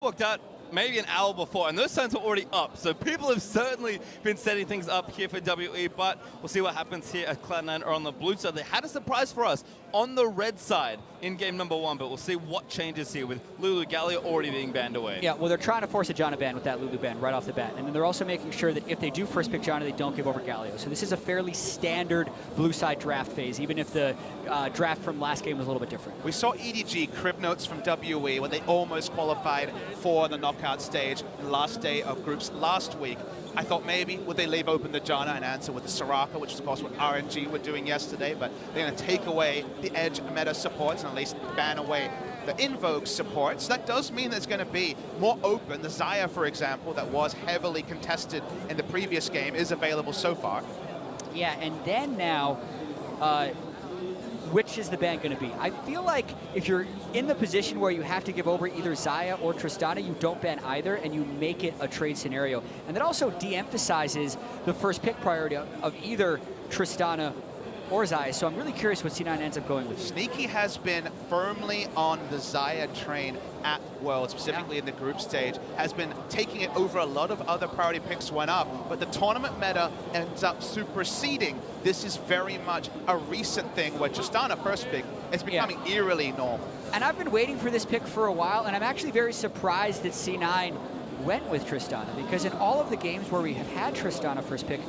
Worked out maybe an hour before, and those signs are already up. So people have certainly been setting things up here for WE, but we'll see what happens here at Cloud9 or on the blue side. They had a surprise for us on the red side in game number 1, but we'll see what changes here with Lulu Galio already being banned away. Yeah, well, they're trying to force a Janna ban with that Lulu ban right off the bat, and then they're also making sure that if they do first pick Janna, they don't give over Galio. So this is a fairly standard blue side draft phase, even if the draft from last game was a little bit different. We saw EDG crib notes from WE when they almost qualified for the knockout stage last day of groups last week. I thought maybe would they leave open the Janna and answer with the Soraka, which is of course what RNG were doing yesterday, but they're going to take away the edge meta supports and at least ban away the Invoke support. So that does mean there's going to be more open. The Xayah, for example, that was heavily contested in the previous game is available so far. Yeah, and then now, which is the ban going to be? I feel like if you're in the position where you have to give over either Xayah or Tristana, you don't ban either, and you make it a trade scenario. And that also de-emphasizes the first pick priority of either Tristana or Xayah. So I'm really curious what C9 ends up going with. Sneaky has been firmly on the Xayah train at World, specifically in the group stage, has been taking it over a lot of other priority picks went up, but the tournament meta ends up superseding. This is very much a recent thing where Tristana first pick is becoming eerily normal. And I've been waiting for this pick for a while, and I'm actually very surprised that C9 went with Tristana, because in all of the games where we have had Tristana first pick,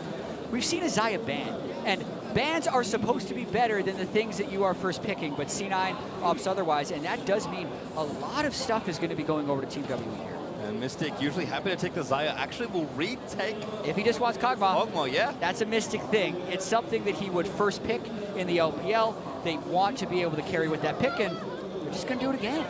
we've seen a Xayah ban. And bans are supposed to be better than the things that you are first picking, but C9 opts otherwise, and that does mean a lot of stuff is going to be going over to Team W here. And Mystic, usually happy to take the Xayah, actually will retake... If he just wants Kog'Maw. Kog'Maw, yeah. That's a Mystic thing. It's something that he would first pick in the LPL. They want to be able to carry with that pick, and they're just going to do it again.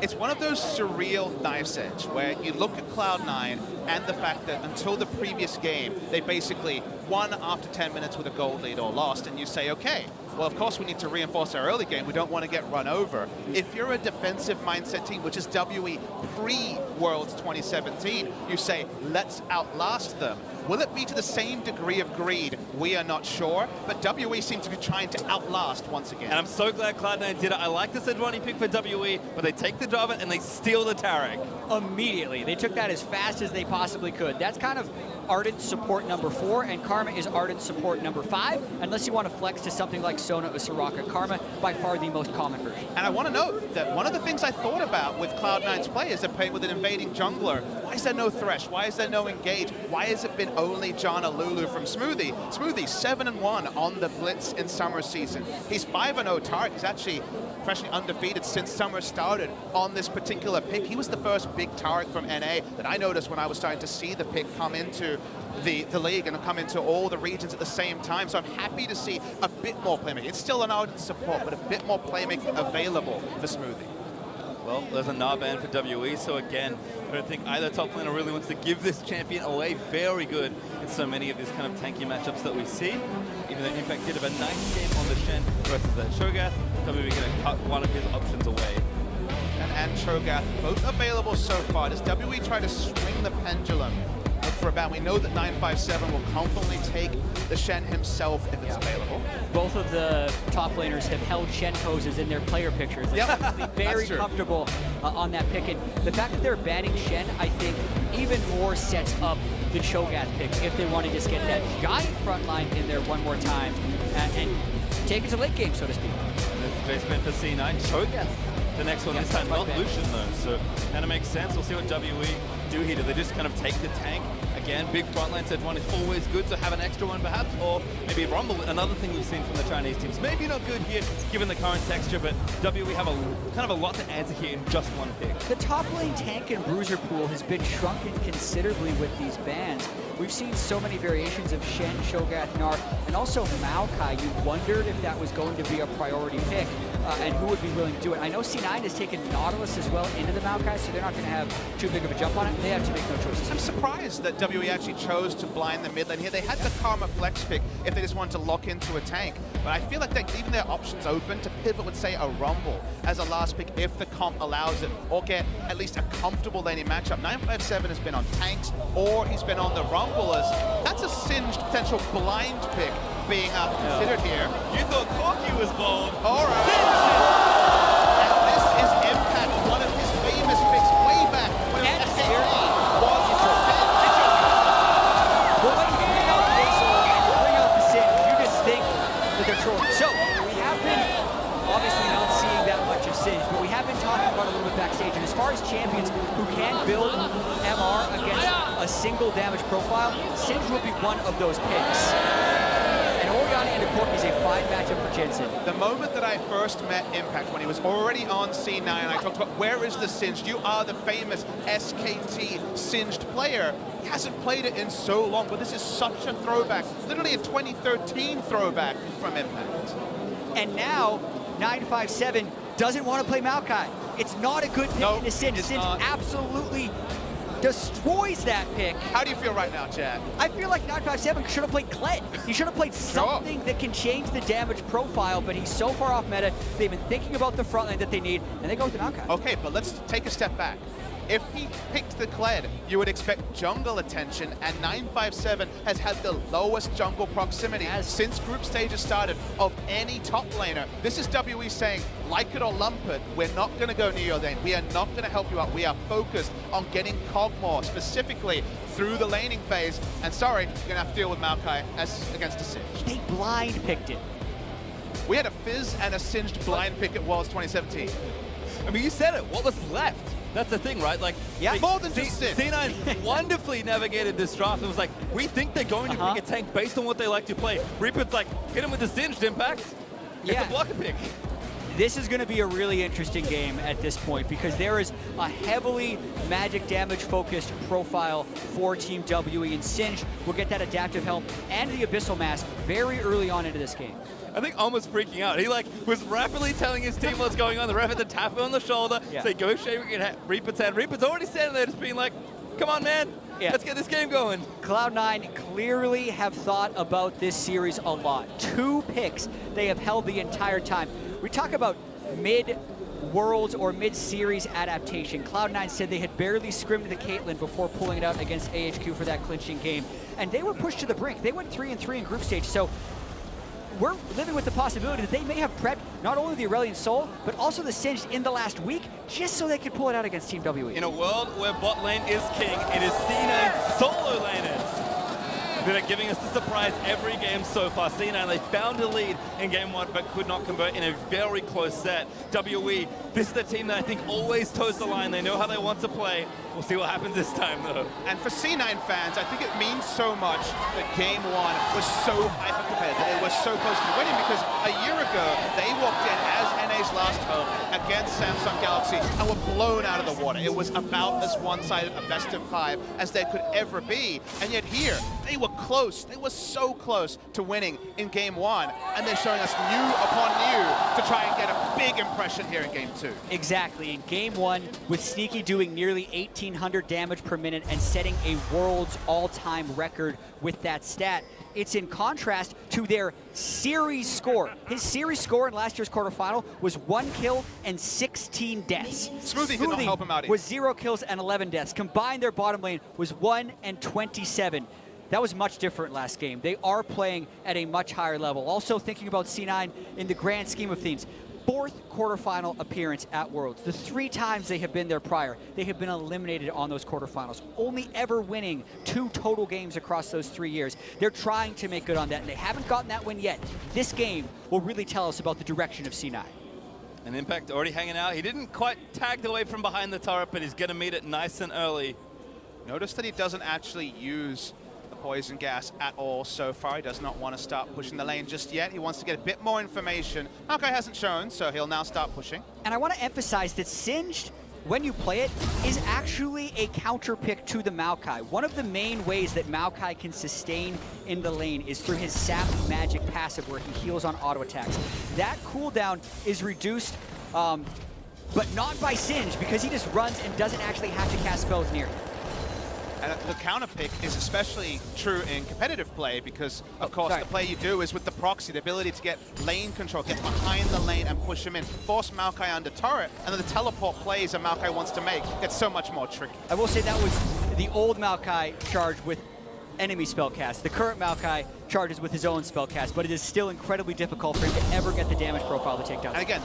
It's one of those surreal knife's edge where you look at Cloud9 and the fact that until the previous game, they basically won after 10 minutes with a gold lead or lost, and you say, okay, well, of course we need to reinforce our early game. We don't want to get run over. If you're a defensive mindset team, which is WE pre-Worlds 2017, you say, let's outlast them. Will it be to the same degree of greed? We are not sure, but WE seem to be trying to outlast once again. And I'm so glad Cloud9 did it. I like the Sejuani pick for WE, but they take the Java and they steal the Taric. Immediately. They took that as fast as they possibly could. That's kind of Ardent support number 4, and Karma is Ardent support number 5, unless you want to flex to something like Sona or Soraka. Karma, by far the most common version. And I want to note that one of the things I thought about with Cloud9's play is they're playing with an invading jungler. Why is there no Thresh? Why is there no Engage? Why has it been only Janna Lulu from Smoothie? Smoothie 7-1 on the Blitz in summer season. He's 5-0 Tark. He's actually freshly undefeated since summer started on this particular pick. He was the first big Tark from NA that I noticed when I was starting to see the pick come into the league and come into all the regions at the same time. So I'm happy to see a bit more playmaking. It's still an Ardent support, but a bit more playmaking available for Smoothie. Well, there's a Gnar ban for WE, so again, I don't think either top laner really wants to give this champion away. Very good in so many of these kind of tanky matchups that we see. Even though Impact did have a nice game on the Shen versus that Cho'Gath, WE going to cut one of his options away. And Cho'Gath, both available so far. Does WE try to swing the pendulum for a ban? We know that 957 will confidently take the Shen himself if it's available. Both of the top laners have held Shen poses in their player pictures. They're very comfortable on that pick. And the fact that they're banning Shen, I think, even more sets up the Cho'Gath pick if they want to just get that giant front line in there one more time and take it to late game, so to speak. Base ban for C9, Cho'Gath. The next one, this time not Lucian though, so kind of makes sense. We'll see what WE do here. Do they just kind of take the tank? Again, big frontline Sejuani is always good, so have an extra one perhaps, or maybe Rumble, another thing we've seen from the Chinese teams. Maybe not good here, given the current texture, but WE have kind of a lot to answer here in just one pick. The top lane tank and bruiser pool has been shrunken considerably with these bans. We've seen so many variations of Shen, Cho'Gath, Gnar, and also Maokai. You wondered if that was going to be a priority pick, and who would be willing to do it. I know C9 has taken Nautilus as well into the Maokai, so they're not going to have too big of a jump on it. They have to make no choices. I'm surprised that WE actually chose to blind the mid lane here. They had the Karma flex pick if they just wanted to lock into a tank, but I feel like they're leaving their options open to pivot with, say, a Rumble as a last pick if the comp allows it, or get at least a comfortable laning matchup. 957 has been on tanks, or he's been on the Rumblers. That's a singed potential blind pick being considered here. You thought Corky was bold. All right. And this is Impact, one of his famous picks way back when who can build MR against a single damage profile, Singe will be one of those picks. And Oriana into Corki is a fine matchup for Jensen. The moment that I first met Impact, when he was already on C9, I talked about where is the Singed? You are the famous SKT Singed player. He hasn't played it in so long, but this is such a throwback, literally a 2013 throwback from Impact. And now, 957 doesn't want to play Maokai. It's not a good pick into Singe. Singe absolutely destroys that pick. How do you feel right now, Chad? I feel like 957 should have played Kled. He should have played something that can change the damage profile, but he's so far off meta. They've been thinking about the front line that they need, and they go with the Maokai. Okay, but let's take a step back. If he picked the Kled, you would expect jungle attention, and 957 has had the lowest jungle proximity since group stages started of any top laner. This is WE saying, like it or lump it, we're not going to go near your lane. We are not going to help you out. We are focused on getting Cogmore specifically through the laning phase. And sorry, you're going to have to deal with Maokai as against a Singe. They blind picked it. We had a Fizz and a Singed blind pick at Worlds 2017. I mean, you said it. What was left? That's the thing, right? Like, yeah, more than just Singe. C9 wonderfully navigated this draft. It was like, we think they're going to pick a tank based on what they like to play. Reaper's like, hit him with the Singed Impact. It's a blocker pick. This is going to be a really interesting game at this point because there is a heavily magic damage focused profile for Team WE, and Singe will get that adaptive helm and the Abyssal Mask very early on into this game. I think almost freaking out. He was rapidly telling his team what's going on. The ref had to tap him on the shoulder, say, go shake Reaper's hand. Reaper's already standing there just being like, come on, man. Let's get this game going. Cloud9 clearly have thought about this series a lot. 2 picks they have held the entire time. We talk about mid-worlds or mid-series adaptation. Cloud9 said they had barely scrimmed the Caitlyn before pulling it out against AHQ for that clinching game. And they were pushed to the brink. They went 3-3 in group stage. So we're living with the possibility that they may have prepped not only the Aurelion Sol, but also the Singed in the last week, just so they could pull it out against Team WE. In a world where bot lane is king, it is C9 solo laners that are giving us the surprise every game so far. C9, they found a lead in game 1, but could not convert in a very close set. WE, this is the team that I think always toes the line. They know how they want to play. We'll see what happens this time, though. And for C9 fans, I think it means so much that game 1 was so hyper-competitive. It was so close to winning because a year ago, they walked in as NA's last home against Samsung Galaxy and were blown out of the water. It was about as one-sided a best of 5 as there could ever be. And yet here, they were close. They were so close to winning in game 1. And they're showing us new upon new to try and get a big impression here in game 2. Exactly. In game 1, with Sneaky doing nearly 1,800 damage per minute and setting a world's all-time record with that stat, it's in contrast to their series score. His series score in last year's quarterfinal was 1 kill and 16 deaths. Smoothie did not help him out either. Was 0 kills and 11 deaths. Combined, their bottom lane was 1 and 27. That was much different last game. They are playing at a much higher level. Also thinking about C9 in the grand scheme of things. 4th quarterfinal appearance at Worlds. The 3 times they have been there prior, they have been eliminated on those quarterfinals, only ever winning 2 total games across those 3 years. They're trying to make good on that, and they haven't gotten that win yet. This game will really tell us about the direction of C9. And Impact already hanging out. He didn't quite tag away from behind the turret, but he's going to meet it nice and early. Notice that he doesn't actually use the poison gas at all so far. He does not want to start pushing the lane just yet. He wants to get a bit more information. Maokai hasn't shown, so he'll now start pushing. And I want to emphasize that Singed, when you play it, is actually a counter pick to the Maokai. One of the main ways that Maokai can sustain in the lane is through his Sap Magic passive where he heals on auto attacks. That cooldown is reduced, but not by Singe because he just runs and doesn't actually have to cast spells near him. And the counter pick is especially true in competitive play because, of course, the play you do is with the proxy, the ability to get lane control, get behind the lane and push him in, force Maokai under turret, and then the teleport plays that Maokai wants to make gets so much more tricky. I will say that was the old Maokai charged with enemy spellcast. The current Maokai charges with his own spellcast, but it is still incredibly difficult for him to ever get the damage profile to take down. And again,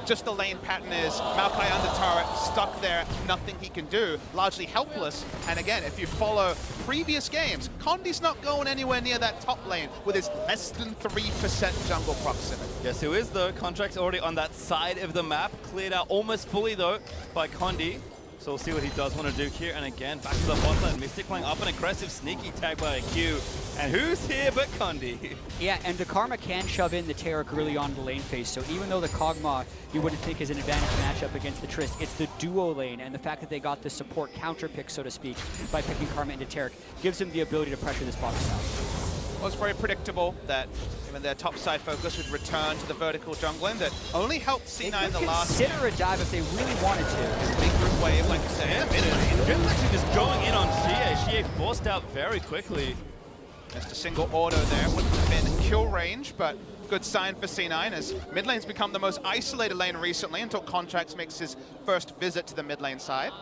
just the lane pattern is Maokai under turret, stuck there, nothing he can do, largely helpless. And again, if you follow previous games, Condi's not going anywhere near that top lane with his less than 3% jungle proximity. Yes, who is though? Contract's already on that side of the map, cleared out almost fully though by Condi. So we'll see what he does want to do here. And again, back to the bot lane. Mystic playing up an aggressive sneaky tag by a Q. And who's here but Condi? Yeah, and the Karma can shove in the Taric early on the lane phase. So even though the Kog'Maw you wouldn't think is an advantage matchup against the Trist, it's the duo lane. And the fact that they got the support counter pick, so to speak, by picking Karma into Taric gives them the ability to pressure this bottom side. Well, it's very predictable that even their top side focus would return to the vertical jungling that only helped C9 the last. Consider a dive if they really wanted to. Big group wave, like you said. Yeah, Jim's actually just going in on Xie. Xie forced out very quickly. Just a single auto there. Wouldn't have been kill range, but good sign for C9 as mid lane's become the most isolated lane recently until Contracts makes his first visit to the mid lane side.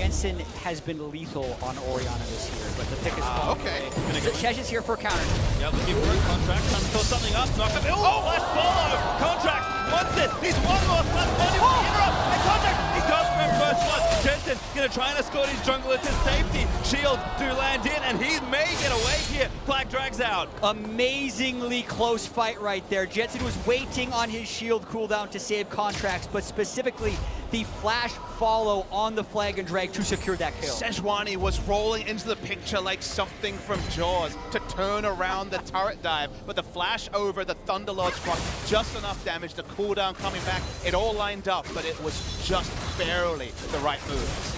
Jensen has been lethal on Orianna this year, but the pick is okay. So Shesh is here for a counter. Yeah, looking for a Contract, trying to fill something up, knock him. Oh, flash follow! Contract wants it! He's one more flash body with the interrupt! And Contract, he goes for him first one. Jensen gonna try and escort his jungler to safety. Shields do land in, and he may get away here. Flag drags out. Amazingly close fight right there. Jensen was waiting on his shield cooldown to save Contracts, but specifically the flash follow on the flag and drag to secure that kill. Sejuani was rolling into the picture like something from Jaws to turn around the turret dive, but the flash over the Thunderlord's front, just enough damage, the cooldown coming back, it all lined up, but it was just barely the right move.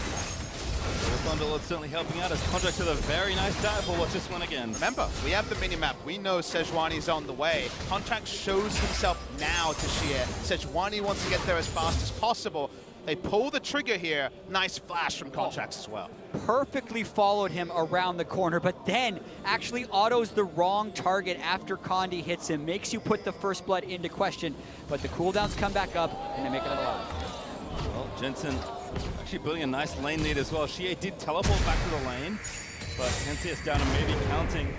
The Thunderlord certainly helping out as Contract with a very nice dive. We'll watch this one again. Remember, we have the minimap. We know Sejuani's on the way. Contract shows himself now to Xie. Sejuani wants to get there as fast as possible. They pull the trigger here. Nice flash from Contracts as well. Perfectly followed him around the corner, but then actually autos the wrong target after Condi hits him. Makes you put the first blood into question, but the cooldowns come back up and they make it alive. Well, Jensen actually building a nice lane lead as well. Xie did teleport back to the lane, but NCS down and maybe counting.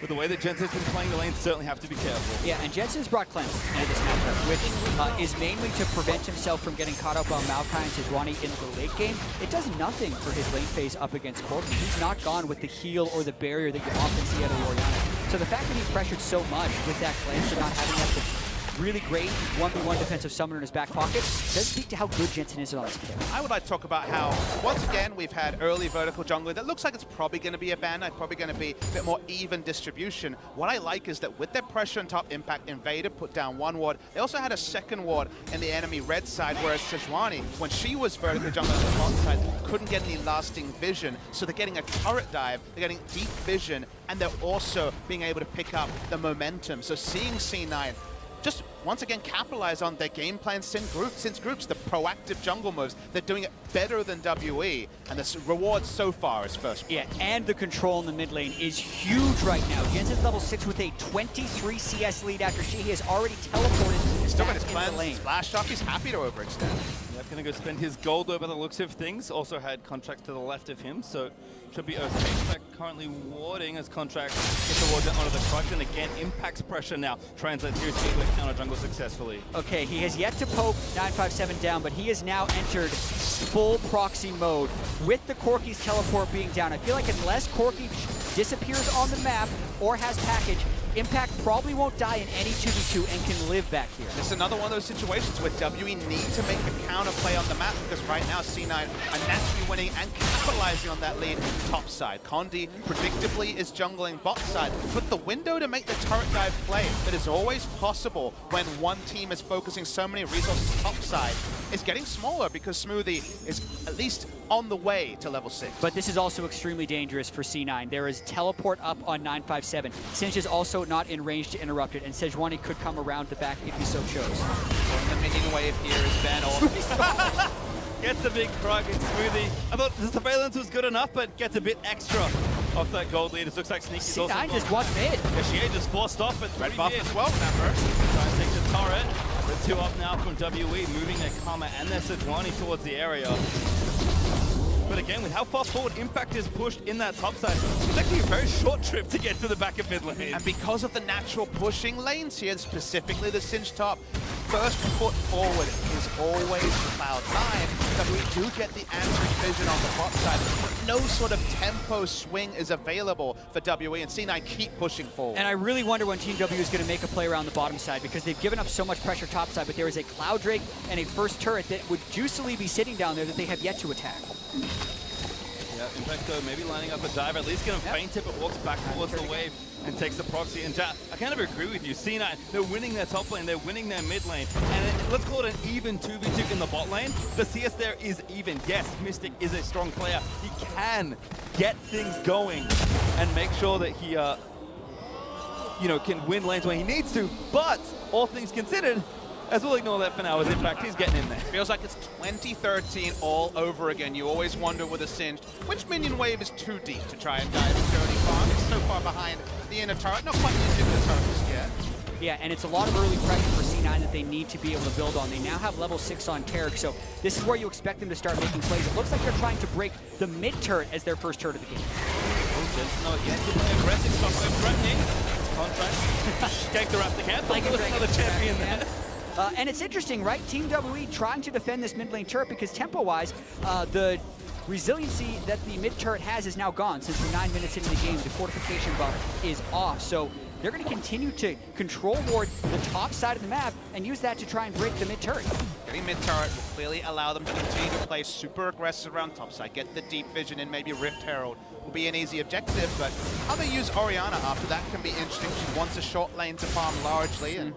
With the way that Jensen's been playing the lane, certainly have to be careful. Yeah, and Jensen's brought Cleanse into this matchup, which is mainly to prevent himself from getting caught up on Maokai and Sejuani in the late game. It does nothing for his lane phase up against Corki. He's not gone with the heal or the barrier that you often see out of Orianna. So the fact that he pressured so much with that Cleanse and not having that really great 1v1 defensive summoner in his back pocket does speak to how good Jensen is on this pick. I would like to talk about how, once again, we've had early vertical jungler that looks like it's probably going to be a ban, probably going to be a bit more even distribution. What I like is that with their pressure and top impact, Invader put down one ward. They also had a second ward in the enemy red side, whereas Sejuani, when she was vertical jungler on the bot side, couldn't get any lasting vision. So they're getting a turret dive, they're getting deep vision, and they're also being able to pick up the momentum. So seeing C9 just once again capitalize on their game plan since groups, the proactive jungle moves. They're doing it better than WE, and the reward so far is first. Yeah, and the control in the mid lane is huge right now. Jensen's level 6 with a 23 CS lead after she has already teleported. He's still got back his into the plans, lane. splash up, he's happy to overextend. Yep, gonna go spend his gold by the looks of things. Also had Contracts to the left of him, so should be okay. Impact currently warding as Contracts gets the ward down onto the truck, and again, Impact's pressure now translates here to the counter jungle successfully. Okay, he has yet to poke 957 down, but he has now entered full proxy mode with the Corki's teleport being down. I feel like unless Corki disappears on the map or has package, Impact probably won't die in any 2v2 and can live back here. This is another one of those situations where WE need to make a counter play on the map because right now C9 are naturally winning and capitalizing on that lead top side. Condi predictably is jungling bot side, but the window to make the turret dive play that is always possible when one team is focusing so many resources top side is getting smaller because Smoothie is at least on the way to level 6. But this is also extremely dangerous for C9. There is teleport up on 957. Singe is also not in range to interrupt it, and Sejuani could come around the back if he so chose. The minion wave here is Ben off. Gets the big frog and Smoothie. I thought the surveillance was good enough, but gets a bit extra off that gold lead. It looks like Sneaky's also C9 just wants mid. Yeah, Xie just forced off, but Red buff as well, remember. Trying to take the turret. The two up now from WE, moving their Karma and their Sejuani towards the area. But again, with how far forward Impact is pushed in that top side, it's actually a very short trip to get to the back of mid lane. And because of the natural pushing lanes here, specifically the Singe top, first foot forward is always Cloud9, that we do get the answering vision on the bot side, but no sort of tempo swing is available for WE, and C9 keep pushing forward. And I really wonder when Team W is going to make a play around the bottom side, because they've given up so much pressure top side, but there is a Cloud Drake and a first turret that would juicily be sitting down there that they have yet to attack. Yeah, Impact though, maybe lining up a dive, at least gonna feint it, but walks back towards the wave and takes the proxy. And I kind of agree with you. C9, they're winning their top lane, they're winning their mid lane, and let's call it an even 2v2 in the bot lane. The CS there is even. Yes, Mystic is a strong player. He can get things going and make sure that he, you know, can win lanes when he needs to. But all things considered, as we'll ignore that for now, as Impact, he's getting in there. Feels like it's 2013 all over again. You always wonder with a Singed, which minion wave is too deep to try and dive into Dirty Farm? It's so far behind the inner turret, not quite into the turret just yet. Yeah, and it's a lot of early pressure for C9 that they need to be able to build on. They now have level 6 on Tarek, so this is where you expect them to start making plays. It looks like they're trying to break the mid turret as their first turret of the game. Oh, Jensen, no, again, to play aggressive, stop threatening. Contract. Escape the Raptor camp. Like another champion there. And it's interesting, right? Team WE trying to defend this mid lane turret because tempo-wise, the resiliency that the mid turret has is now gone since we're 9 minutes into the game. The fortification buff is off, so they're going to continue to control ward the top side of the map and use that to try and break the mid turret. Getting mid turret will clearly allow them to continue to play super aggressive around topside, get the deep vision in, maybe Rift Herald will be an easy objective, but how they use Orianna after that can be interesting. She wants a short lane to farm largely, and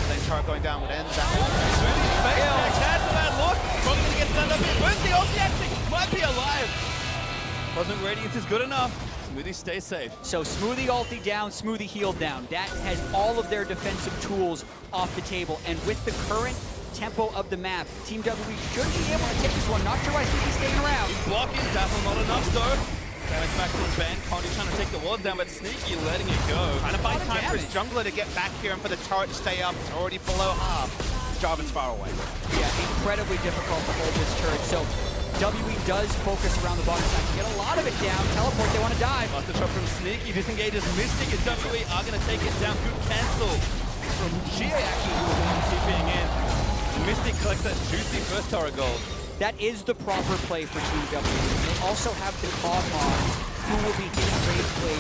lane turret going down would end that. That's a bad look. Probably going to get stand up here. Where's the ulti actually? Might be alive. Cosmic Radiance is good enough. Smoothie stays safe. So Smoothie ulti down, Smoothie healed down. That has all of their defensive tools off the table, and with the current tempo of the map, Team WE should be able to take this one. Not sure why Smoothie's staying around. He's blocking, Dazzle not enough though. Damage back to his band. Conti trying to take the ward down, but Sneaky letting it go. Trying to find time for his jungler to get back here and for the turret to stay up. It's already below half. Jarvan's far away. Yeah, incredibly difficult to hold this turret. So WE does focus around the bottom side to get a lot of it down. Teleport, they want to dive. Buster shot from Sneaky, disengages Mystic, and WE are going to take it down. Good cancel from Shea actually, who was the one TPing in. And Mystic collects that juicy first turret gold. That is the proper play for Team W. They also have the Cog Mod, who will be getting rage play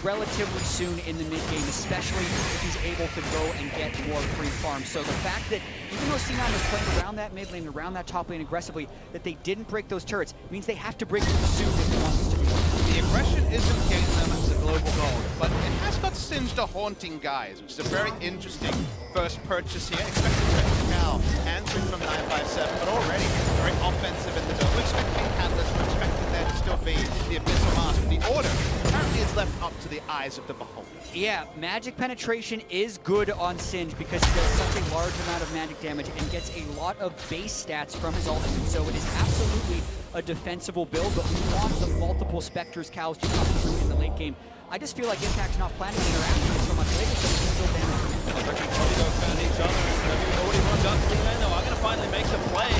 relatively soon in the mid game, especially if he's able to go and get more free farms. So the fact that even though C9 is playing around that mid lane, around that top lane aggressively, that they didn't break those turrets means they have to break them soon if they want this to be won. The aggression isn't getting them as a global goal, but it has got Singed a Haunting Guise, which is a very interesting first purchase here. Expected Cal answering from 957, but already very offensive in the middle. We're expecting Catalyst, we're expecting there to still be the Abyssal Mask. The order apparently is left up to the eyes of the beholder. Yeah, magic penetration is good on Singed because he does such a large amount of magic damage and gets a lot of base stats from his ultimate, so it is absolutely a defensible build, but we want the multiple Spectres cows to come through in the late game. I just feel like Impact's not planning to interact with so much later, so we can still damage. Found each other, and W already runs up. C9 though are going to finally make the play.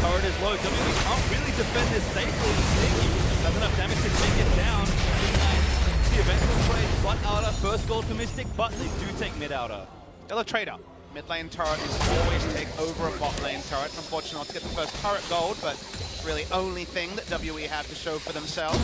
Turret is low. W can't really defend this safely. Sneaky does enough damage to take it down. C9 the eventual trade, one outer, first gold for Mystic, but they do take mid outer. They'll trade up. Mid lane turret is always take over a bot lane turret. Unfortunately, not to get the first turret gold, but really only thing that WE have to show for themselves.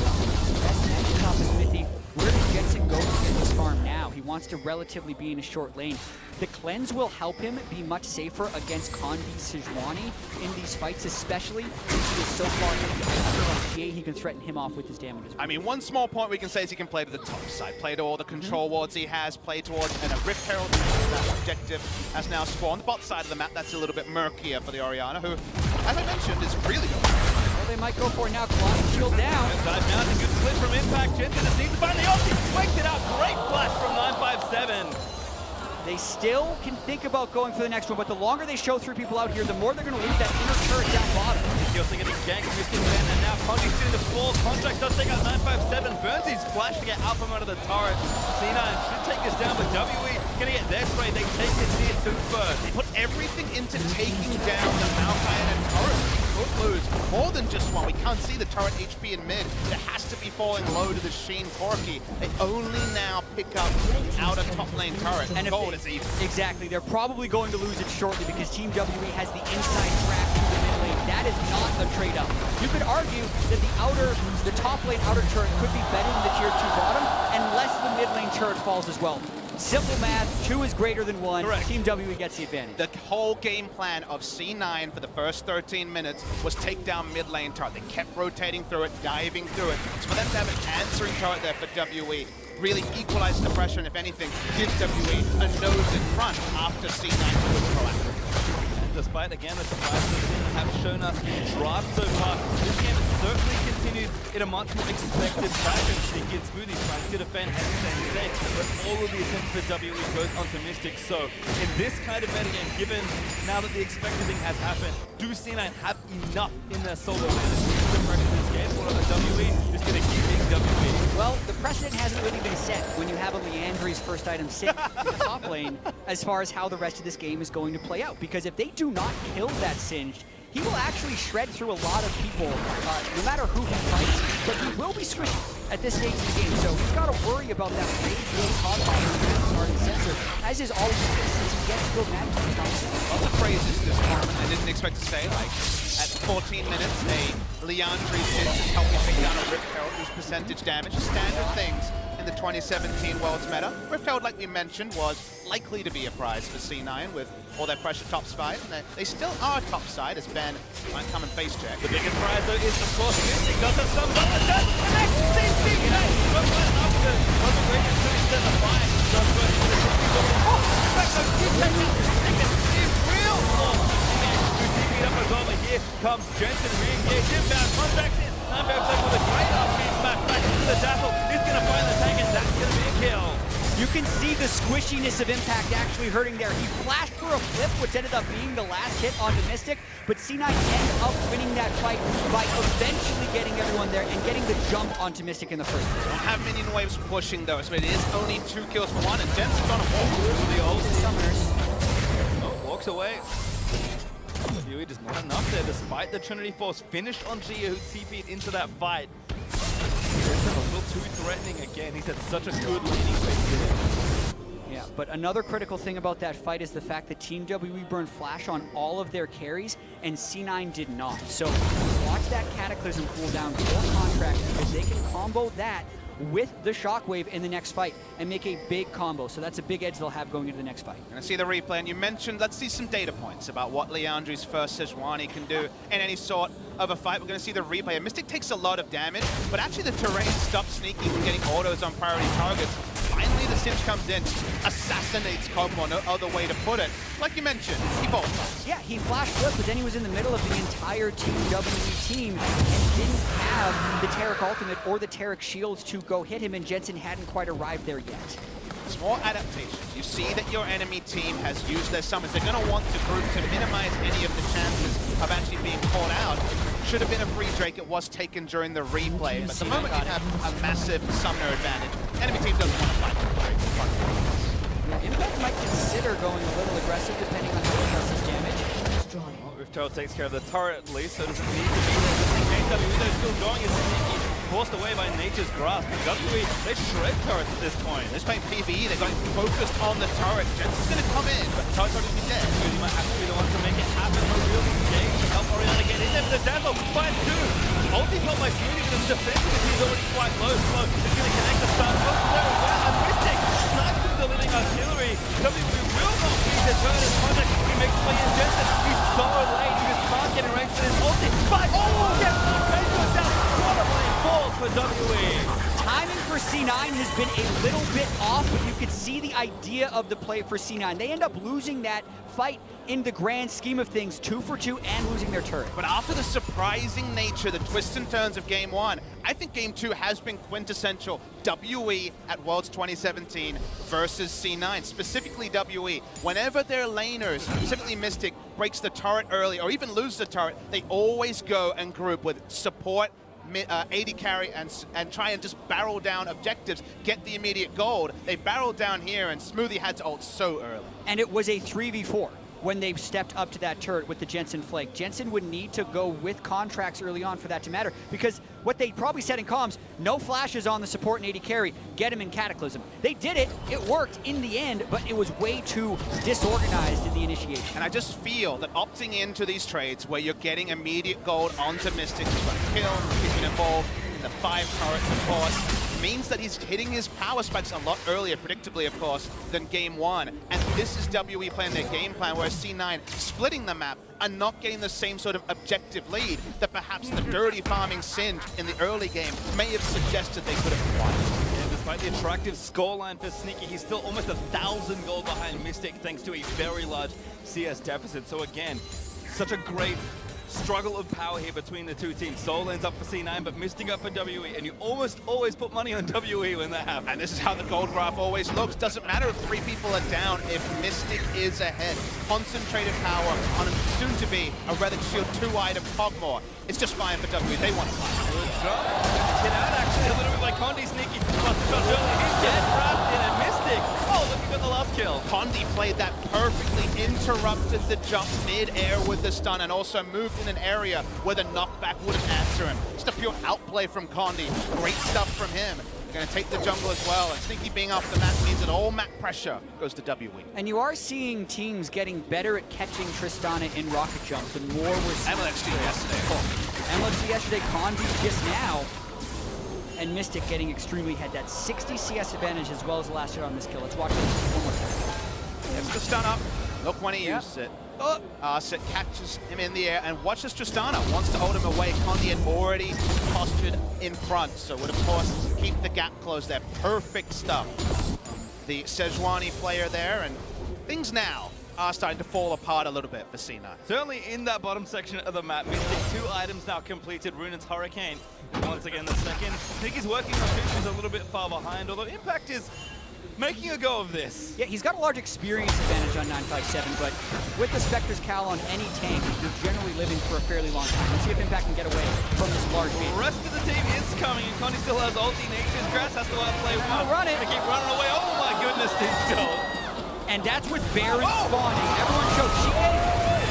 That's next top of Smithy. Where does Jensen go to get this farm now? He wants to relatively be in a short lane. The cleanse will help him be much safer against Kondi Sejuani in these fights, especially since he is so far into the he can threaten him off with his damages. I mean, one small point we can say is he can play to the top side, play to all the control wards he has, play towards, and a Rift Herald that objective has now spawned. The bot side of the map, that's a little bit murkier for the Orianna, who, as I mentioned, is really good. Well, they might go for it now. Clawing shield down. Dive down, a good split from Impact. Jensen just needs to find the ulti. Wakes it out. Great flash from 957. They still can think about going for the next one, but the longer they show three people out here, the more they're going to lose that inner turret down bottom. Kielson getting ganked, Mystic Man, and now Condi's doing the full contract. Does take out 957. Burns his flash to get out from under the turret. C9 should take this down, but WE going to get their spray. They take it tier 2 first. They put everything into taking down the Malphite and turret. could lose more than just one. We can't see the turret HP in mid. It has to be falling low to the Sheen Corki. They only now pick up outer top lane turret. And gold is even. Exactly. They're probably going to lose it shortly because Team WE has the inside track to the mid lane. That is not a trade-up. You could argue that the top lane outer turret could be better than the tier 2 bottom unless the mid lane turret falls as well. Simple math, 2 is greater than 1. Correct. Team WE gets the advantage. The whole game plan of C9 for the first 13 minutes was take down mid lane turret. They kept rotating through it, diving through it. So for them to have an answering turret there for WE really equalized the pressure, and if anything, gives WE a nose in front after C9 was proactive. Despite, again, the surprises that have shown us in draft so far, this game has certainly continued in a much more expected fashion. Sticky and Smoothie trying to defend and stay safe, but all of the attempts for WE goes onto Mystic. So, in this kind of metagame, given now that the expected thing has happened, do C9 have enough in their solo advantage to pressure this game, or are WE just going to keep being WE? Well, the precedent hasn't really been set when you have a Leandri's first item sit in the top lane as far as how the rest of this game is going to play out. Because if they do not kill that Singed, he will actually shred through a lot of people, no matter who he fights, but he will be squishy at this stage of the game. So he's got to worry about that rage really compound sensor, as is always the case since he gets to go mad to the concept. Lots of phrases this tournament I didn't expect to say, like at 14 minutes, a Leandri Sins is helping take down a Rift Herald, whose percentage damage, standard things in the 2017 Worlds meta. Rift Herald, like we mentioned, was likely to be a prize for C9 with all their pressure top side, and they still are top side as Ben might come and face check. The biggest prize though is of course Mystic got the thumbs up and does connect CCK! But right after was a great finish to the fire. Just going to the back those 2 seconds is real! Keeping up as well, but here comes Jensen re-engaged inbound, contacts in. Number with a great offbeat smash back into the Dazzle. He's going to find the tank and that's going to be a kill. You can see the squishiness of Impact actually hurting there. He flashed for a flip, which ended up being the last hit onto Mystic, but C9 ended up winning that fight by eventually getting everyone there and getting the jump onto Mystic in the first place. Don't have minion waves pushing though, so it is only 2 kills for 1, and Jensen's on a walk through the ult. Summoners. Oh, walks away. WE just not enough there, despite the Trinity Force finish on Gia, who TP'd into that fight. A little too threatening again. He's had such a good leading phase here. Yeah, but another critical thing about that fight is the fact that Team WE burned Flash on all of their carries, and C9 did not. So watch that Cataclysm cool down for Contract, because they can combo that with the Shockwave in the next fight and make a big combo. So that's a big edge they'll have going into the next fight. Gonna see the replay, and you mentioned, let's see some data points about what Leandri's first Sejuani can do in any sort of a fight. We're gonna see the replay. Mystic takes a lot of damage, but actually the terrain stops sneaking from getting autos on priority targets. Finally the Singe comes in, assassinates Komo, no other way to put it. Like you mentioned, he bolts. Yeah, he flash flipped, but then he was in the middle of the entire Team WE team and didn't have the Taric ultimate or the Taric shields to go hit him, and Jensen hadn't quite arrived there yet. Small adaptations. You see that your enemy team has used their summons. They're going to want the group to minimize any of the chances of actually being caught out. Should have been a free Drake. It was taken during the replay. But the moment you have a massive summoner advantage, enemy team doesn't want to fight for Drake. Impact might consider going a little aggressive depending on how he does his damage. Well, Rift Herald takes care of the turret at least, so doesn't need to be there. Just in case WE is still going, is sneaky, forced away by Nature's Grasp. WE, they shred turrets at this point. They're playing PvE, they're going focused on the turret. Jensen's going to come in, but the turret's already been dead. He might have to be the one to make it happen. No real engage to help Oriana get in there for the Dazzle. Finds 2. Ulti got by Smoothie, but it's defensive. He's already quite low. Slow. He's going to connect the stun. Oh, very well. And Mystic snipes through the living artillery. WE will not be deterred as Project. He makes play in Jensen. He's so late. He just can't get around to his ulti. But, yes, goes down. Quarterfinals falls for WE. Timing for C9 has been a little bit off, but you could see the idea of the play for C9. They end up losing that fight in the grand scheme of things, 2 for 2 and losing their turret. But after the surprising nature, the twists and turns of Game 1, I think Game 2 has been quintessential WE at Worlds 2017 versus C9, specifically WE. Whenever their laners, specifically Mystic, breaks the turret early or even loses the turret, they always go and group with support, AD carry, and try and just barrel down objectives, get the immediate gold. They barreled down here, and Smoothie had to ult so early. And it was a 3v4. when they've stepped up to that turret with the Jensen Flake. Jensen would need to go with contracts early on for that to matter, because what they probably said in comms, no flashes on the support and AD carry, get him in Cataclysm. They did it, it worked in the end, but it was way too disorganized in the initiation. And I just feel that opting into these trades where you're getting immediate gold onto Mystic, he's got a kill, he's been involved in the 5 turrets, of course, means that he's hitting his power spikes a lot earlier, predictably, of course, than game 1. And this is WE playing their game plan, whereas C9 splitting the map and not getting the same sort of objective lead that perhaps the dirty farming Singe in the early game may have suggested they could have won. And despite the attractive scoreline for Sneaky, he's still almost 1,000 gold behind Mystic thanks to a very large CS deficit. So again, such a great struggle of power here between the two teams. Soul ends up for C9, but Mystic up for WE, and you almost always put money on WE when that happens. And this is how the gold graph always looks. Doesn't matter if 3 people are down, if Mystic is ahead. Concentrated power on a soon-to-be a Relic Shield 2-item Cogmore. It's just fine for WE. They want to fight. Good job. Get out actually a little bit by Condi. Sneaky lost the shot early. He's dead, wrapped in, and Mystic. Oh, look, he got the last kill. Condi played that perfectly, interrupted the jump mid-air with the stun, and also moved in an area where the knockback wouldn't answer him. Just a pure outplay from Condi. Great stuff from him. Going to take the jungle as well, and Sneaky being off the map means that all map pressure goes to WE. And you are seeing teams getting better at catching Tristana in rocket jumps, and more were seen. MLXG yesterday. MLXG yesterday, Condi just now, and Mystic getting extremely ahead. That 60 CS advantage as well as the last hit on this kill. Let's watch this one more time. Gets the stun up. Look when he uses it. Sit catches him in the air, and watches Tristana. Wants to hold him away. Condi had already postured in front, so would of course keep the gap closed there. Perfect stuff. The Sejuani player there, and things now are starting to fall apart a little bit for C9. Certainly in that bottom section of the map, Mystic 2 items now completed. Runen's Hurricane. Once again, the second. I think he's working on Fish, a little bit far behind, although Impact is making a go of this. Yeah, he's got a large experience advantage on 957, but with the Spectre's Cal on any tank, you're generally living for a fairly long time. Let's see if Impact can get away from this large beat. The rest of the team is coming, and Condi still has ulti. Nature's Grass has to outplay one. Run it. They keep running away. Oh my goodness, these don't. And that's with Baron spawning. Everyone showed she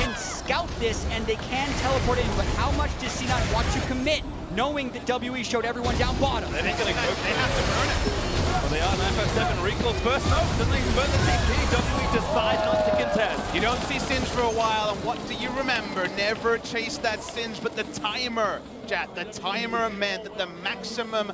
can scout this, and they can teleport in, but how much does C9 want to commit, knowing that WE showed everyone down bottom? They ain't gonna go. They have to burn it. Well, they are 957 recalls first. No, then they burn the TP. WE decide not to contest. You don't see Singe for a while, and what do you remember? Never chase that Singe, but the timer, Jat, the timer meant that the maximum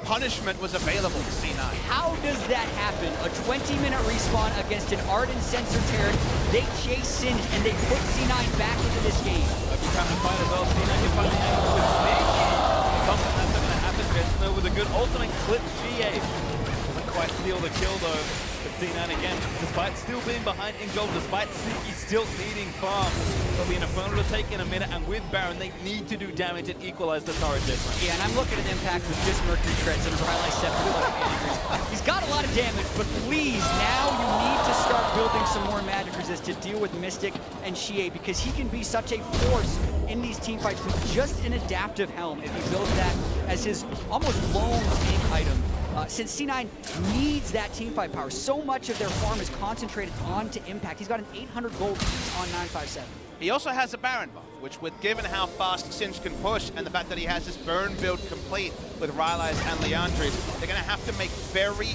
punishment was available to C9. How does that happen? A 20-minute respawn against an Ardent Sensor turret. They chase Singe, and they put C9 back into this game. Every time to fight as well, C9 can find the angle with Sneaky. Something that's not going to happen. Jensen with a good ultimate clip GA. Doesn't quite steal the kill though. But C9 again, despite still being behind in gold, despite Sneaky still needing farm, there'll be an Inferno to take in a minute, and with Baron, they need to do damage and equalize the turret difference. Yeah, and I'm looking at Impact with just Mercury Treads and Rylai 7. He's got a lot of damage, but please, now you need to start building some more magic resist to deal with Mystic and Shie, because he can be such a force in these team fights with just an adaptive helm if he builds that as his almost lone tank item. Since C9 needs that teamfight power, so much of their farm is concentrated onto Impact. He's got an 800 gold piece on 957. He also has a Baron buff, which, with given how fast Singe can push and the fact that he has this burn build complete with Rylai's and Leandri's, they're going to have to make very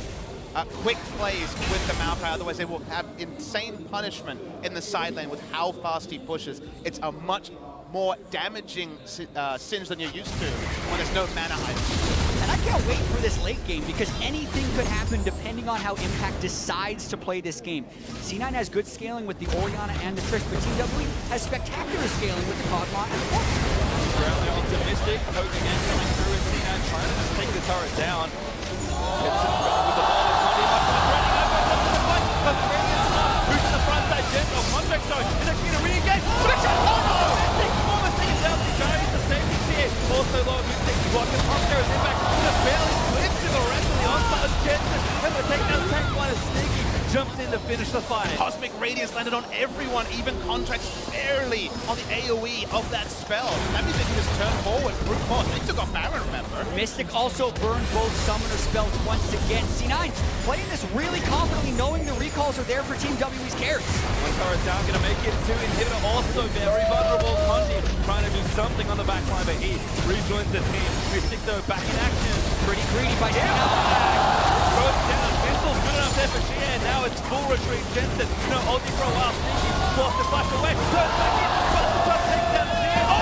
quick plays with the Malphite, otherwise they will have insane punishment in the side lane with how fast he pushes. It's a much more damaging Singe than you're used to when there's no mana items. And I can't wait for this late game, because anything could happen depending on how Impact decides to play this game. C9 has good scaling with the Orianna and the Trish, but Team W has spectacular scaling with the Cogmore and the Quarterfinals. Groundly optimistic, poke again coming through, and C9 trying to just take the turret down. Gets it with the ball, Condi might be running over, doesn't the fight, but bringing it up, who's to the front side, Gentle, Contract Zone, is it going to re-engage? Switch it! Oh no! Mystic almost takes out the carries the safety here. Also low Mystic, blocking Oscar as Impact just barely flips to the rest of the onside of Jensen. Able to take down the tank line of Sneaky. jumps in to finish the fight. Cosmic Radiance landed on everyone, even Contracts barely on the AoE of that spell. That means they can just turn forward, brute force. They took off Baron, remember? Mystic also burned both summoner spells once again. C9 playing this really confidently, knowing the recalls are there for Team W's carries. One turret down, gonna make it two. Inhibitor also very vulnerable. Condi trying to do something on the back line, but he rejoins the team. Mystic though back in action. Pretty greedy by C9. Goes down. Pistol's good enough there for Shea. Now it's full retreat. Jensen, ulti for a while. Sneaky. Forced to flash away. Turns back in. Tries to take down Shea. Oh,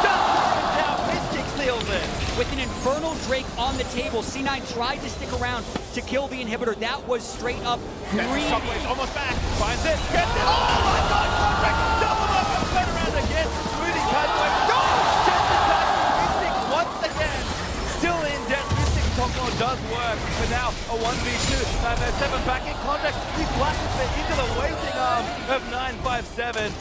doesn't down. Mystic seals it. With an Infernal Drake on the table, C9 tried to stick around to kill the inhibitor. That was straight up greedy. Shockwave's almost back. Finds it. Gets it. Oh my god. Contract. Double up. Turn around again. Smoothie cuts away. Go! Jensen back. Mystic once again. Still in debt. Mystic Tokyo does work. But now a 1v2. 957 back in contact. He flashes it into the waiting arm of 957.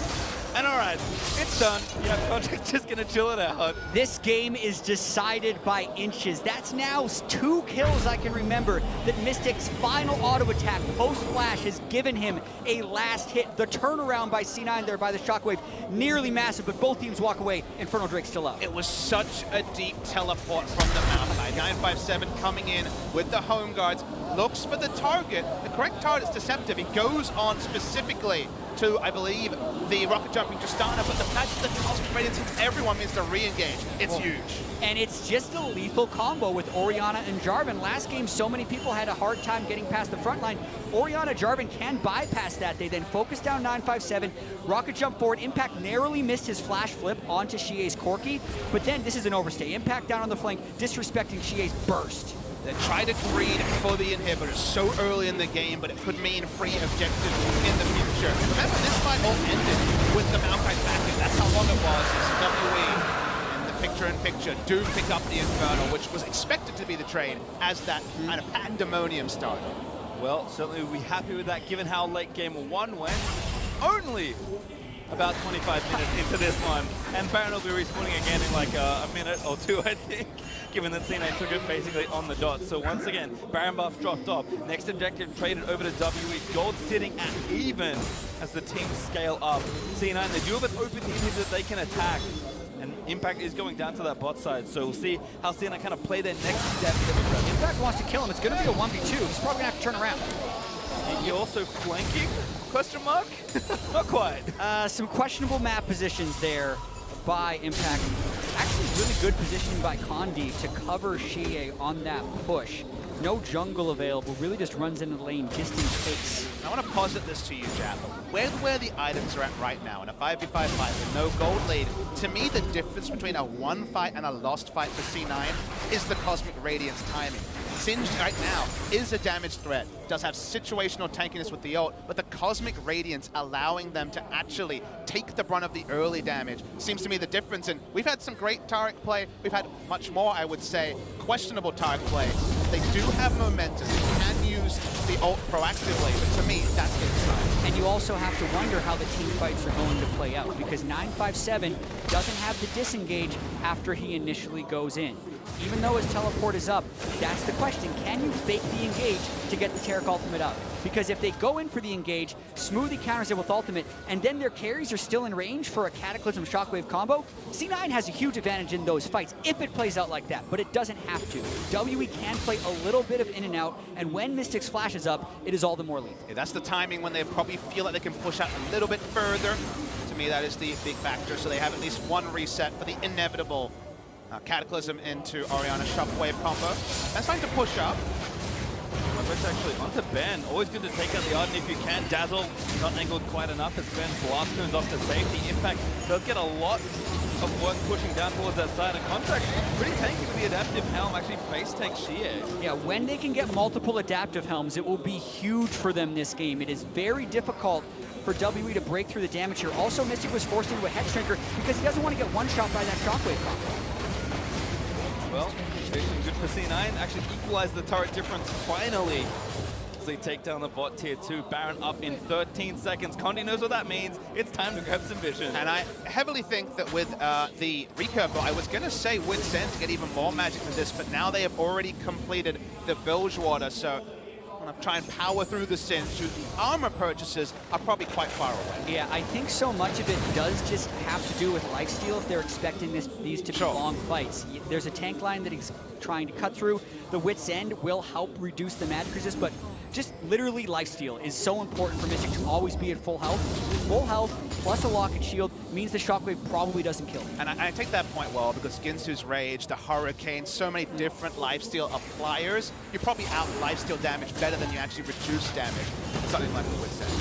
And all right, it's done. Yeah, Contract just gonna chill it out. This game is decided by inches. That's now 2 kills I can remember that Mystic's final auto attack post-flash has given him a last hit. The turnaround by C9 there by the Shockwave, nearly massive, but both teams walk away. Infernal Drake still up. It was such a deep teleport from the Maokai. 957 coming in with the home guards, looks for the target. The correct target's Deceptive. He goes on specifically to, I believe, the rocket jumping Tristana, but the fact that the Cosmic Radiance hits everyone means to re-engage. It's huge. And it's just a lethal combo with Orianna and Jarvan. Last game, so many people had a hard time getting past the front line. Orianna, Jarvan can bypass that. They then focus down 957, rocket jump forward. Impact narrowly missed his flash flip onto Xie's Corki, but then this is an overstay. Impact down on the flank, disrespecting Xie's burst. They try to greed for the inhibitors so early in the game, but it could mean free objectives in the future. Remember, this fight all ended with the Maokai backing. That's how long it was. It's WE in the picture-in-picture do pick up the Infernal, which was expected to be the trade as that kind of pandemonium started. Well, certainly we'll be happy with that, given how late game 1 went. Only about 25 minutes into this one, and Baron will be respawning again in like a minute or two, I think, given that C9 took it basically on the dot. So once again, Baron buff dropped off. Next objective traded over to WE. Gold sitting at even as the teams scale up. C9, they do have an open inhibitor that they can attack, and Impact is going down to that bot side. So we'll see how C9 kind of play their next step. Impact wants to kill him. It's going to be a 1v2. He's probably going to have to turn around. He also flanking? Question mark? Not quite. Some questionable map positions there by Impact. Actually really good positioning by Condi to cover Xie on that push. No jungle available, really just runs into the lane just in case. I want to posit this to you, Jap. Where the items are at right now in a 5v5 fight with no gold lead, to me the difference between a won fight and a lost fight for C9 is the Cosmic Radiance timing. Singed right now is a damage threat, does have situational tankiness with the ult, but the Cosmic Radiance allowing them to actually take the brunt of the early damage seems to me the difference. And we've had some great Taric play, we've had much more, I would say, questionable Taric play. They do have momentum, they can use the ult proactively, but to me, that's the time. And you also have to wonder how the team fights are going to play out, because 957 doesn't have the disengage after he initially goes in. Even though his teleport is up, that's the question. Can you fake the engage to get the Taric ultimate up? Because if they go in for the engage, Smoothie counters it with ultimate, and then their carries are still in range for a Cataclysm Shockwave combo, C9 has a huge advantage in those fights if it plays out like that, but it doesn't have to. WE can play a little bit of in and out, and when Mystic's flash is up, it is all the more lethal. Yeah, that's the timing when they probably feel like they can push out a little bit further. To me, that is the big factor, so they have at least one reset for the inevitable Cataclysm into Orianna Shockwave combo. That's time to push up. It's actually onto Ben. Always good to take out the Arden if you can. Dazzle not angled quite enough as Ben blast turns off to safety. Impact does get a lot of work pushing down towards that side. And Contract pretty tanky with the adaptive helm. Actually face takes Xie. Yeah, when they can get multiple adaptive helms, it will be huge for them this game. It is very difficult for WE to break through the damage here. Also, Mystic was forced into a head shrinker because he doesn't want to get one shot by that Shockwave combo. Well, situation good for C9. Actually equalized the turret difference finally as they take down the bot tier 2. Baron up in 13 seconds. Condi knows what that means. It's time to grab some vision. And I heavily think that with the recurve, I was going to say Wit's End to get even more magic than this, but now they have already completed the Bilgewater, so try and power through the Sins. The armor purchases are probably quite far away. Yeah, I think so much of it does just have to do with lifesteal if they're expecting these to be long fights. There's a tank line that he's trying to cut through. The Wit's End will help reduce the magic resist, but just literally lifesteal is so important for Mystic to always be at full health. Full health plus a locket shield means the Shockwave probably doesn't kill him. And I take that point well, because Ginsu's Rage, the Hurricane, so many different lifesteal appliers, you probably out lifesteal damage better than you actually reduce damage. Something like the Wit's End.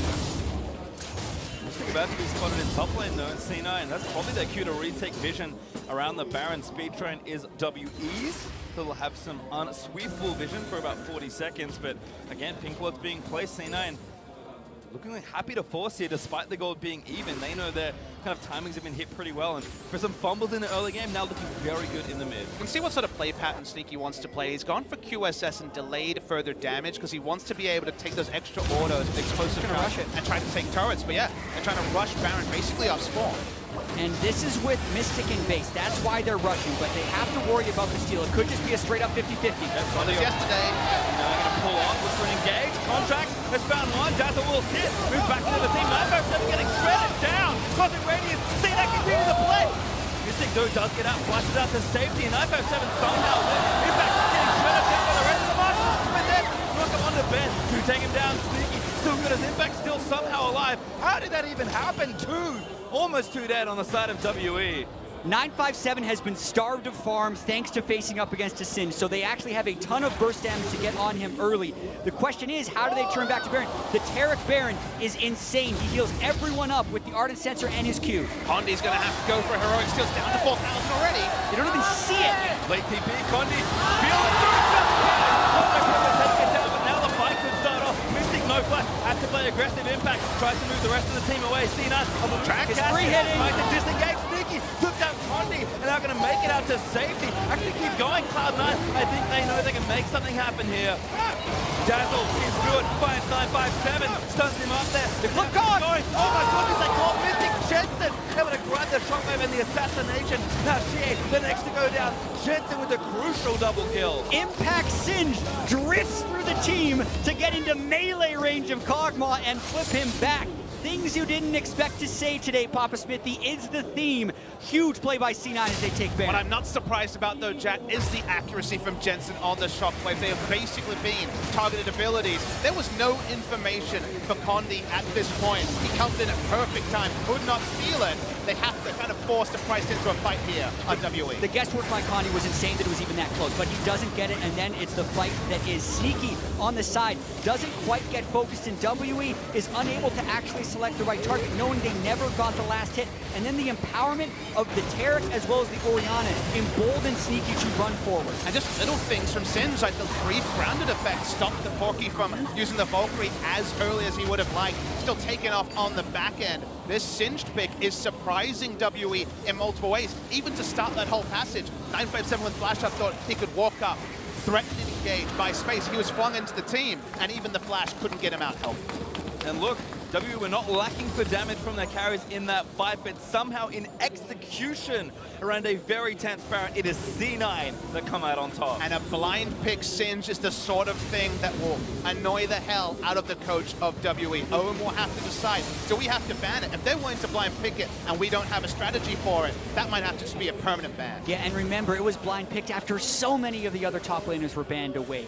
Mystic about to be spotted in top lane though in C9. That's probably their cue to retake vision around the Baron. Speed Train is WE's. So they'll have some unsweepable vision for about 40 seconds, but again, Pink Ward's being placed. C9 looking like happy to force here despite the gold being even. They know their kind of timings have been hit pretty well, and for some fumbles in the early game, now looking very good in the mid. You can see what sort of play pattern Sneaky wants to play. He's gone for QSS and delayed further damage because he wants to be able to take those extra autos with explosive rush and try to take turrets. But yeah, they're trying to rush Baron basically off spawn. And this is with Mystic in base. That's why they're rushing, but they have to worry about the steal. It could just be a straight up 50-50. That's what it was yesterday. Now they're going to pull on, look for an engage. Contract has found one. Dazzle will hit. Move back to the team. 957 getting shredded down. Cosmic Radiance. See that continue to play. Mystic though does get out, flashes out to safety. 957 somehow lives. Impact getting shredded down by the rest of the mark. But then knock him onto Ben to take him down. Sneaky still good as Impact, still somehow alive. How did that even happen? Almost two dead on the side of WE. 957 has been starved of farms thanks to facing up against a Sin, so they actually have a ton of burst damage to get on him early. The question is, how do they turn back to Baron? The Taric Baron is insane. He heals everyone up with the Ardent Sensor and his Q. Condi's going to have to go for heroic steals down to 4,000 already. You don't even see it. Late TP, Condi, feel it through, take it down, but now the fight could start off. Mystic, no flash, has to play aggressive. Impact, tries to move the rest of the team away. C9, track is free hitting. Tries to disengage. Sneaky, took down Condi, and now going to make it out to safety. Actually keep going, Cloud9. I think they know they can make something happen here. Dazzle is good, finds 957, stuns him up there. The flip going. Oh my goodness, they call Mystic Jensen. Able to grab the shockwave and the assassination. Now Shea, the next to go down. Jensen with the crucial double kill. Impact Singe drifts through the team to get into melee range of Kog'Maw and flip him back. Things you didn't expect to say today, Papa Smithy, is the theme. Huge play by C9 as they take Baron. What I'm not surprised about, though, Jack, is the accuracy from Jensen on the shockwave. They have basically been targeted abilities. There was no information for Condi at this point. He comes in at perfect time, could not steal it. They have to kind of force the price into a fight here on WE. The guesswork by Condi was insane that it was even that close, but he doesn't get it, and then it's the fight that is Sneaky on the side. Doesn't quite get focused, and WE is unable to actually select the right target, knowing they never got the last hit. And then the empowerment of the Taric as well as the Orianna emboldened Sneaky to run forward. And just little things from Singe, like the brief grounded effect stopped the Porky from using the Valkyrie as early as he would have liked. Still taking off on the back end. This Singed pick is surprising WE in multiple ways. Even to start that whole passage, 957 with Flash Up thought he could walk up, threatened and engaged by space. He was flung into the team, and even the Flash couldn't get him out healthy. And look, WE were not lacking for damage from their carries in that fight, but somehow in execution around a very tense Baron, it is C9 that come out on top. And a blind pick Singe is the sort of thing that will annoy the hell out of the coach of WE. Owen will have to decide, do we have to ban it? If they're willing to blind pick it and we don't have a strategy for it, that might have to just be a permanent ban. Yeah, and remember, it was blind picked after so many of the other top laners were banned away.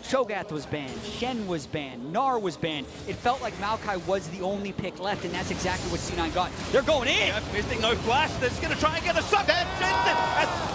Shogath was banned, Shen was banned, Gnar was banned. It felt like Maokai was the only pick left, and that's exactly what C9 got. They're going in! Yeah, Mystic, no flash. They're just going to try and get the shot. Then Jensen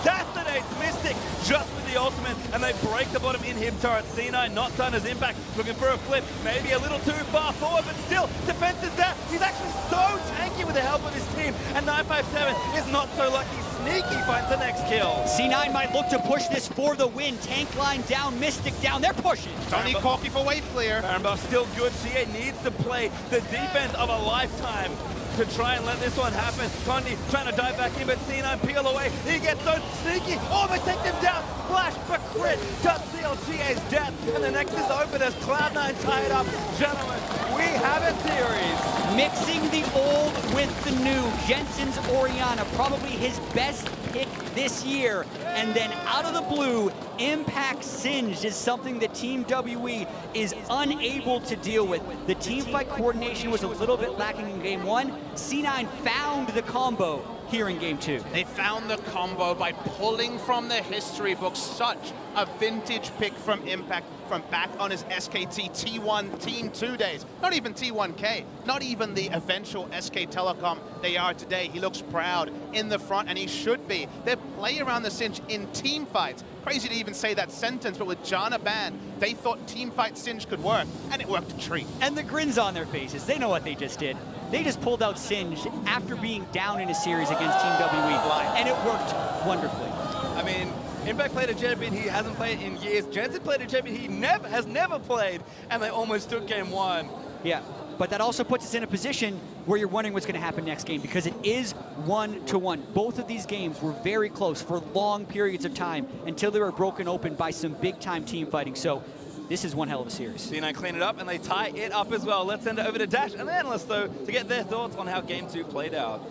assassinates Mystic just with the ultimate, and they break the bottom in him turret. C9 not done as Impact, looking for a flip. Maybe a little too far forward, but still, defense is there. He's actually so tanky with the help of his team, and 957 is not so lucky. Sneaky finds the next kill. C9 might look to push this for the win. Tank line down, Mystic down. They're pushing. Tony Corky for wave clear. Baron Buff still good. CA needs to play the defense of a lifetime to try and let this one happen. Condi trying to dive back in, but C9 peel away. He gets so Sneaky. Oh, they take them down. Flash for crit. Does seal GA's death. And the next is open as Cloud9 tie it up. Gentlemen, we have a series. Mixing the old with the new. Jensen's Orianna, probably his best pick this year. And then out of the blue, Impact Singed is something that Team WE is unable to deal with. The team fight coordination was a little bit lacking in game 1. C9 found the combo here in game 2. They found the combo by pulling from the history book such a vintage pick from Impact from back on his SKT T1 Team 2 days. Not even T1K, not even the eventual SK Telecom they are today. He looks proud in the front, and he should be. They play around the Singe in team fights. Crazy to even say that sentence, but with Jana banned, they thought team fight Singe could work, and it worked a treat. And the grins on their faces, they know what they just did. They just pulled out Singe after being down in a series against Team WE, and it worked wonderfully. I mean, Impact played a champion he hasn't played in years. Jensen played a champion he has never played, and they almost took game 1. Yeah, but that also puts us in a position where you're wondering what's going to happen next game, because it is 1-1. Both of these games were very close for long periods of time until they were broken open by some big-time team fighting. So this is one hell of a series. C9 clean it up, and they tie it up as well. Let's send it over to Dash and the analysts, though, to get their thoughts on how game 2 played out.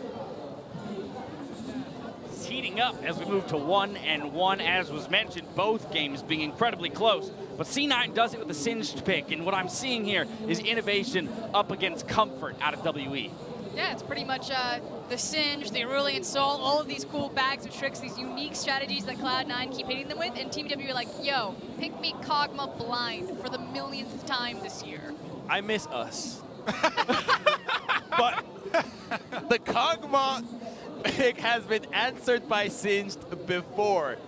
Heating up as we move to 1-1, as was mentioned, both games being incredibly close. But C9 does it with a Singed pick, and what I'm seeing here is innovation up against comfort out of WE. Yeah, it's pretty much the Singe, the Aurelian Soul, all of these cool bags of tricks, these unique strategies that Cloud9 keep hitting them with, and Team W are like, yo, pick me Kog'Maw blind for the millionth time this year. I miss us. But the Kog'Maw pick has been answered by Singed before.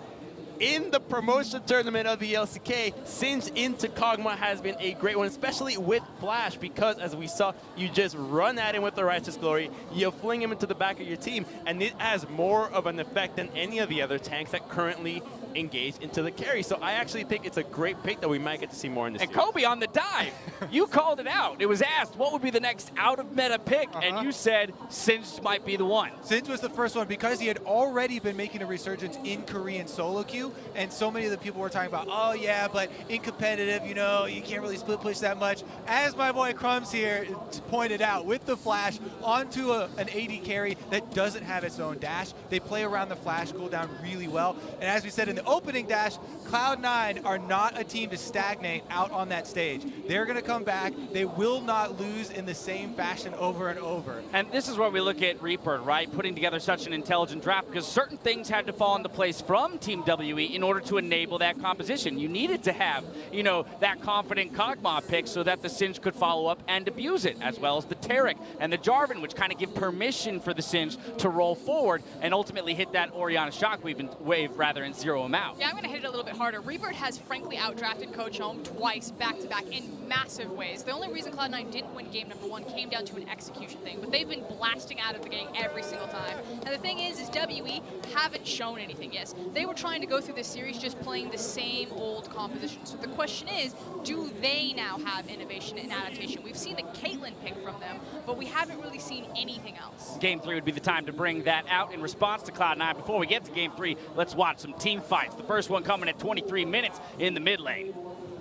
In the promotion tournament of the LCK, Singed into Kog'Maw has been a great one, especially with Flash, because as we saw, you just run at him with the Righteous Glory, you fling him into the back of your team, and it has more of an effect than any of the other tanks that currently engage into the carry. So I actually think it's a great pick that we might get to see more in this And series. Kobe on the dive, you called it out. It was asked what would be the next out-of-meta pick, and you said Singed might be the one. Singe was the first one because he had already been making a resurgence in Korean solo queue, and so many of the people were talking about, oh yeah, but in competitive, you know, you can't really split push that much. As my boy Crumbs here pointed out, with the Flash onto an AD carry that doesn't have its own dash, they play around the Flash cooldown really well. And as we said in the opening dash, Cloud9 are not a team to stagnate out on that stage. They're going to come back. They will not lose in the same fashion over and over. And this is where we look at Reaper, right? Putting together such an intelligent draft, because certain things had to fall into place from Team WE in order to enable that composition. You needed to have, you know, that confident Kog'Maw pick so that the Singe could follow up and abuse it, as well as the Taric and the Jarvan, which kind of give permission for the Singe to roll forward and ultimately hit that Orianna Shockwave and zero him out. Yeah, I'm going to hit it a little bit harder. Rebirth has frankly outdrafted Coach Home twice back-to-back in massive ways. The only reason Cloud9 didn't win game number 1 came down to an execution thing, but they've been blasting out of the game every single time. And the thing is WE haven't shown anything. Yes, they were trying to go through this series just playing the same old composition. So the question is, do they now have innovation and adaptation? We've seen the Caitlyn pick from them, but we haven't really seen anything else. Game 3 would be the time to bring that out in response to Cloud9. Before we get to Game 3, let's watch some team fights. The first one coming at 23 minutes in the mid lane.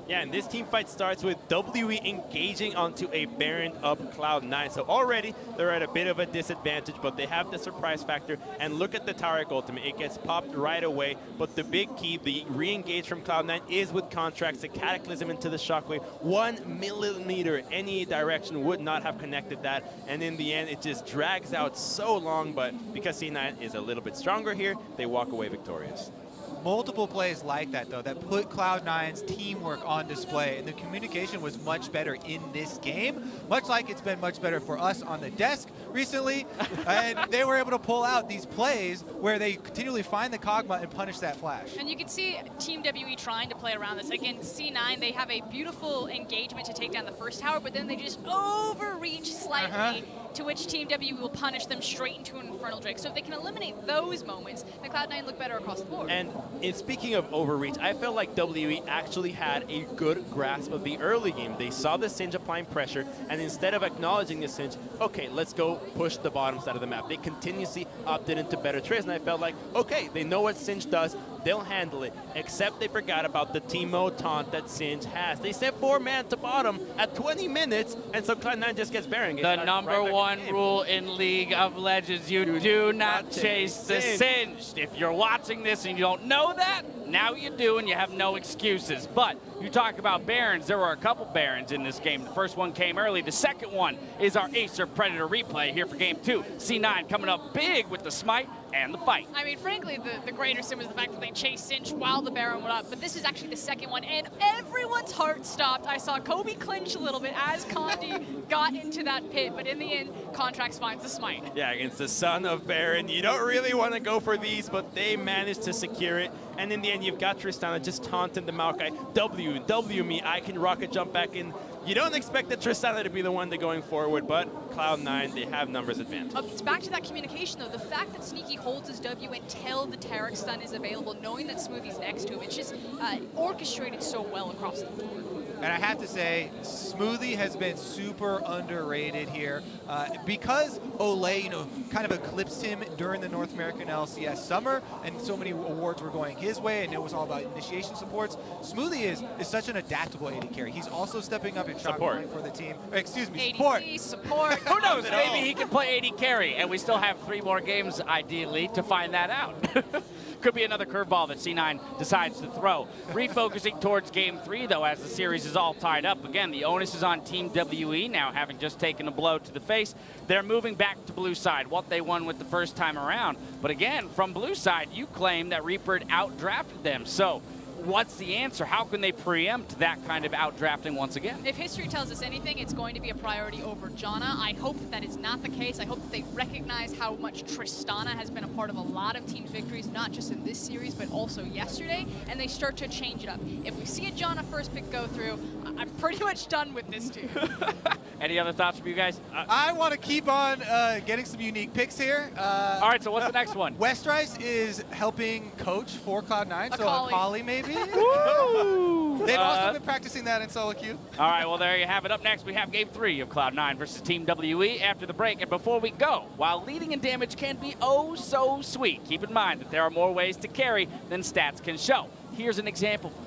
Yeah, and this team fight starts with WE engaging onto a Baron up Cloud9. So already they're at a bit of a disadvantage, but they have the surprise factor. And look at the Taric ultimate. It gets popped right away. But the big key, the re-engage from Cloud9 is with contracts. The Cataclysm into the Shockwave. 1 millimeter any direction would not have connected that. And in the end, it just drags out so long. But because C9 is a little bit stronger here, they walk away victorious. Multiple plays like that, though, that put Cloud9's teamwork on display, and the communication was much better in this game, much like it's been much better for us on the desk recently, and they were able to pull out these plays where they continually find the Kog'Maw and punish that Flash. And you can see Team WE trying to play around this. Again, C9, they have a beautiful engagement to take down the first tower, but then they just overreach slightly, to which Team WE will punish them straight into an Infernal Drake. So if they can eliminate those moments, then Cloud9 look better across the board. And speaking of overreach, I felt like WE actually had a good grasp of the early game. They saw the Singe applying pressure, and instead of acknowledging the Singe, okay, let's go push the bottom side of the map. They continuously opted into better trades, and I felt like, okay, they know what Singe does. they'll handle it, except they forgot about the Teemo taunt that Singe has. They sent 4-man to bottom at 20 minutes, and so Cloud9 just gets Baron. The number one rule in League of Legends, you do not chase the Singed. If you're watching this and you don't know that, now you do, and you have no excuses. But you talk about Barons, there were a couple Barons in this game. The first one came early. The second one is our Acer Predator replay here for game 2. C9 coming up big with the smite and the fight. I mean, frankly, the greater sin was the fact that they chased Cinch while the Baron went up, but this is actually the second one, and everyone's heart stopped. I saw Kobe clinch a little bit as Condi got into that pit, but in the end, Contracts finds the smite. Yeah, against the son of Baron, you don't really want to go for these, but they managed to secure it. And in the end, you've got Tristana just taunting the Maokai. W me, I can rocket jump back in. You don't expect the Tristana to be the one to going forward, but Cloud9, they have numbers advantage. It's back to that communication, though. The fact that Sneaky holds his W until the Taric stun is available, knowing that Smoothie's next to him, it's just orchestrated so well across the board. And I have to say, Smoothie has been super underrated here because Olay, kind of eclipsed him during the North American LCS summer, and so many awards were going his way, and it was all about initiation supports. Smoothie is such an adaptable AD carry. He's also stepping up in shot calling for the team. Excuse me, ADC, support. Who knows? Maybe he can play AD carry, and we still have 3 more games, ideally, to find that out. Could be another curveball that C9 decides to throw. Refocusing towards game 3, though, as the series is all tied up. Again, the onus is on Team WE now, having just taken a blow to the face. They're moving back to blue side, what they won with the first time around. But again, from blue side, you claim that Reaper outdrafted them. So what's the answer? How can they preempt that kind of outdrafting once again? If history tells us anything, it's going to be a priority over Janna. I hope that is not the case. I hope that they recognize how much Tristana has been a part of a lot of teams' victories, not just in this series, but also yesterday, and they start to change it up. If we see a Janna first pick go through, I'm pretty much done with this team. Any other thoughts from you guys? I want to keep on getting some unique picks here. All right, so what's the next one? Westrice is helping coach for Cloud9, so Akali maybe. Woo! They've also been practicing that in solo queue. All right, well, there you have it. Up next, we have game 3 of Cloud9 versus Team WE after the break. And before we go, while leading in damage can be oh so sweet, keep in mind that there are more ways to carry than stats can show. Here's an example from